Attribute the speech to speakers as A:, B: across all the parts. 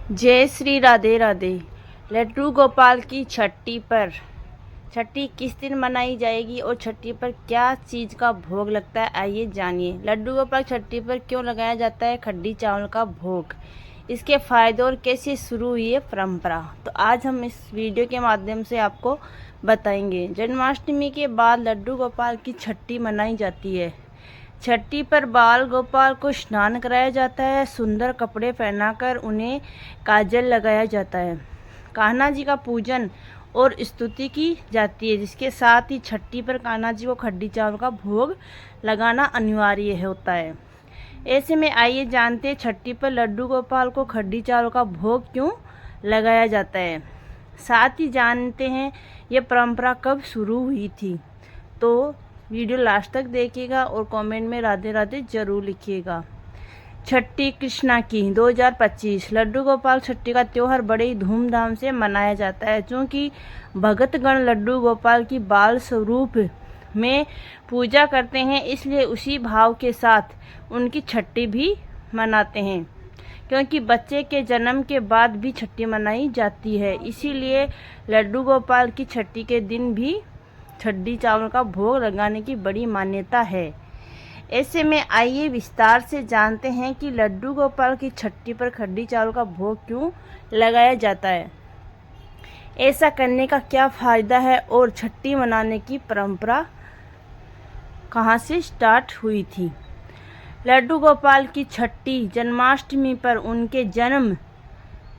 A: जय श्री राधे राधे। लड्डू गोपाल की छठी पर छठी किस दिन मनाई जाएगी और छठी पर क्या चीज़ का भोग लगता है, आइए जानिए। लड्डू गोपाल छठी पर क्यों लगाया जाता है खड्डी चावल का भोग, इसके फ़ायदे और कैसे शुरू हुई है परंपरा, तो आज हम इस वीडियो के माध्यम से आपको बताएंगे। जन्माष्टमी के बाद लड्डू गोपाल की छठी मनाई जाती है। छठी पर बाल गोपाल को स्नान कराया जाता है, सुंदर कपड़े पहनाकर उन्हें काजल लगाया जाता है, कान्हा जी का पूजन और स्तुति की जाती है, जिसके साथ ही छठी पर कान्हा जी को खड्डी चावल का भोग लगाना अनिवार्य होता है। ऐसे में आइए जानते हैं छठी पर लड्डू गोपाल को खड्डी चावल का भोग क्यों लगाया जाता है। साथ ही जानते हैं यह परंपरा कब शुरू हुई थी। तो वीडियो लास्ट तक देखिएगा और कमेंट में राधे राधे जरूर लिखिएगा। छठी कृष्णा की 2025 लड्डू गोपाल छठी का त्यौहार बड़े ही धूमधाम से मनाया जाता है, क्योंकि भगतगण लड्डू गोपाल की बाल स्वरूप में पूजा करते हैं, इसलिए उसी भाव के साथ उनकी छठी भी मनाते हैं। क्योंकि बच्चे के जन्म के बाद भी छठी मनाई जाती है, इसीलिए लड्डू गोपाल की छठी के दिन भी खड्डी चावल का भोग लगाने की बड़ी मान्यता है। ऐसे में आइए विस्तार से जानते हैं कि लड्डू गोपाल की छठी पर खड्डी चावल का भोग क्यों लगाया जाता है, ऐसा करने का क्या फ़ायदा है और छठी मनाने की परंपरा कहाँ से स्टार्ट हुई थी। लड्डू गोपाल की छठी जन्माष्टमी पर उनके जन्म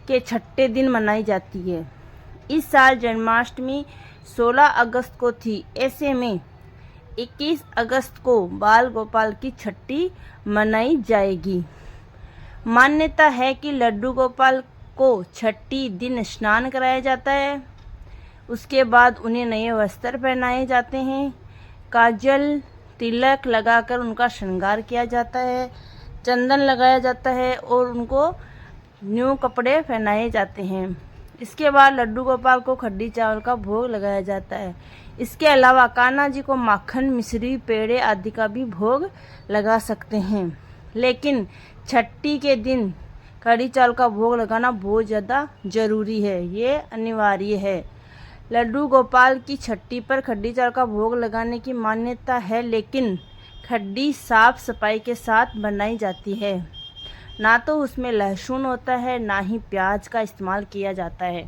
A: के छठे दिन मनाई जाती है। इस साल जन्माष्टमी 16 अगस्त को थी, ऐसे में 21 अगस्त को बाल गोपाल की छठी मनाई जाएगी। मान्यता है कि लड्डू गोपाल को छठी दिन स्नान कराया जाता है, उसके बाद उन्हें नए वस्त्र पहनाए जाते हैं, काजल तिलक लगाकर उनका श्रृंगार किया जाता है, चंदन लगाया जाता है और उनको न्यू कपड़े पहनाए जाते हैं। इसके बाद लड्डू गोपाल को खड्डी चावल का भोग लगाया जाता है। इसके अलावा कान्हा जी को माखन मिश्री पेड़े आदि का भी भोग लगा सकते हैं, लेकिन छठी के दिन खड्डी चावल का भोग लगाना बहुत ज़्यादा ज़रूरी है, ये अनिवार्य है। लड्डू गोपाल की छठी पर खड्डी चावल का भोग लगाने की मान्यता है, लेकिन खड्डी साफ सफाई के साथ बनाई जाती है, ना तो उसमें लहसुन होता है ना ही प्याज का इस्तेमाल किया जाता है।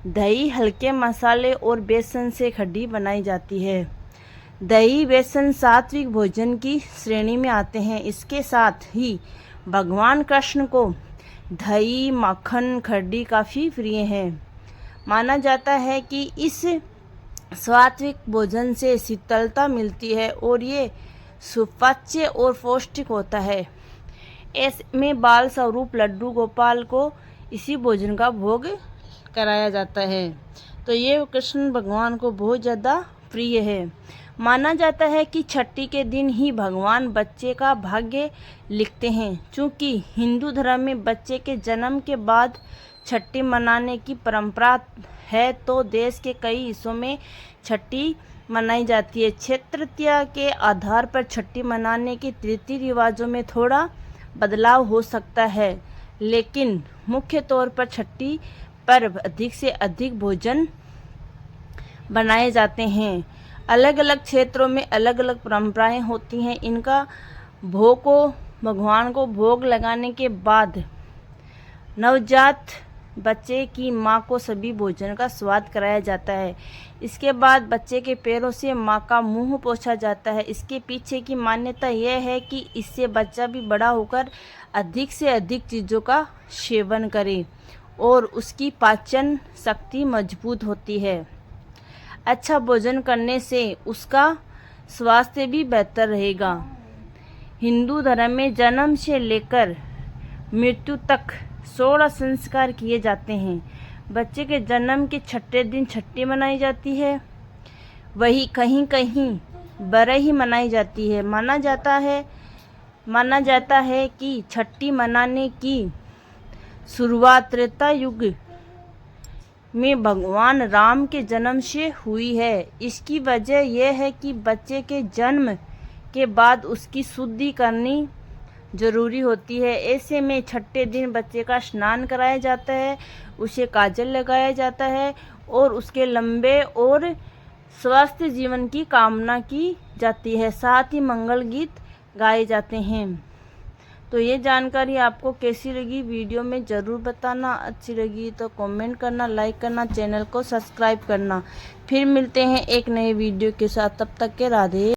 A: दही हल्के मसाले और बेसन से खड्डी बनाई जाती है। दही बेसन सात्विक भोजन की श्रेणी में आते हैं। इसके साथ ही भगवान कृष्ण को दही माखन खड्डी काफ़ी प्रिय है। माना जाता है कि इस सात्विक भोजन से शीतलता मिलती है और ये सुपाच्य और पौष्टिक होता है। ऐसे में बाल स्वरूप लड्डू गोपाल को इसी भोजन का भोग कराया जाता है, तो ये कृष्ण भगवान को बहुत ज़्यादा प्रिय है। माना जाता है कि छठी के दिन ही भगवान बच्चे का भाग्य लिखते हैं। चूँकि हिंदू धर्म में बच्चे के जन्म के बाद छठी मनाने की परंपरा है, तो देश के कई हिस्सों में छठी मनाई जाती है। क्षेत्रीयता के आधार पर छठी मनाने के रीति रिवाजों में थोड़ा बदलाव हो सकता है, लेकिन मुख्य तौर पर छठी पर अधिक से अधिक भोजन बनाए जाते हैं। अलग अलग क्षेत्रों में अलग अलग परंपराएं होती हैं। इनका भगवान को भोग लगाने के बाद नवजात बच्चे की मां को सभी भोजन का स्वाद कराया जाता है। इसके बाद बच्चे के पैरों से मां का मुंह पोंछा जाता है। इसके पीछे की मान्यता यह है कि इससे बच्चा भी बड़ा होकर अधिक से अधिक चीज़ों का सेवन करे और उसकी पाचन शक्ति मजबूत होती है। अच्छा भोजन करने से उसका स्वास्थ्य भी बेहतर रहेगा। हिंदू धर्म में जन्म से लेकर मृत्यु तक 16 संस्कार किए जाते हैं। बच्चे के जन्म के छठे दिन छठी मनाई जाती है, वही कहीं कहीं बरही मनाई जाती है। माना जाता है कि छठी मनाने की शुरुआत त्रेता युग में भगवान राम के जन्म से हुई है। इसकी वजह यह है कि बच्चे के जन्म के बाद उसकी शुद्धि करनी ज़रूरी होती है। ऐसे में छठे दिन बच्चे का स्नान कराया जाता है, उसे काजल लगाया जाता है और उसके लंबे और स्वस्थ जीवन की कामना की जाती है। साथ ही मंगल गीत गाए जाते हैं। तो ये जानकारी आपको कैसी लगी वीडियो में ज़रूर बताना। अच्छी लगी तो कमेंट करना, लाइक करना, चैनल को सब्सक्राइब करना। फिर मिलते हैं एक नए वीडियो के साथ। तब तक के राधे।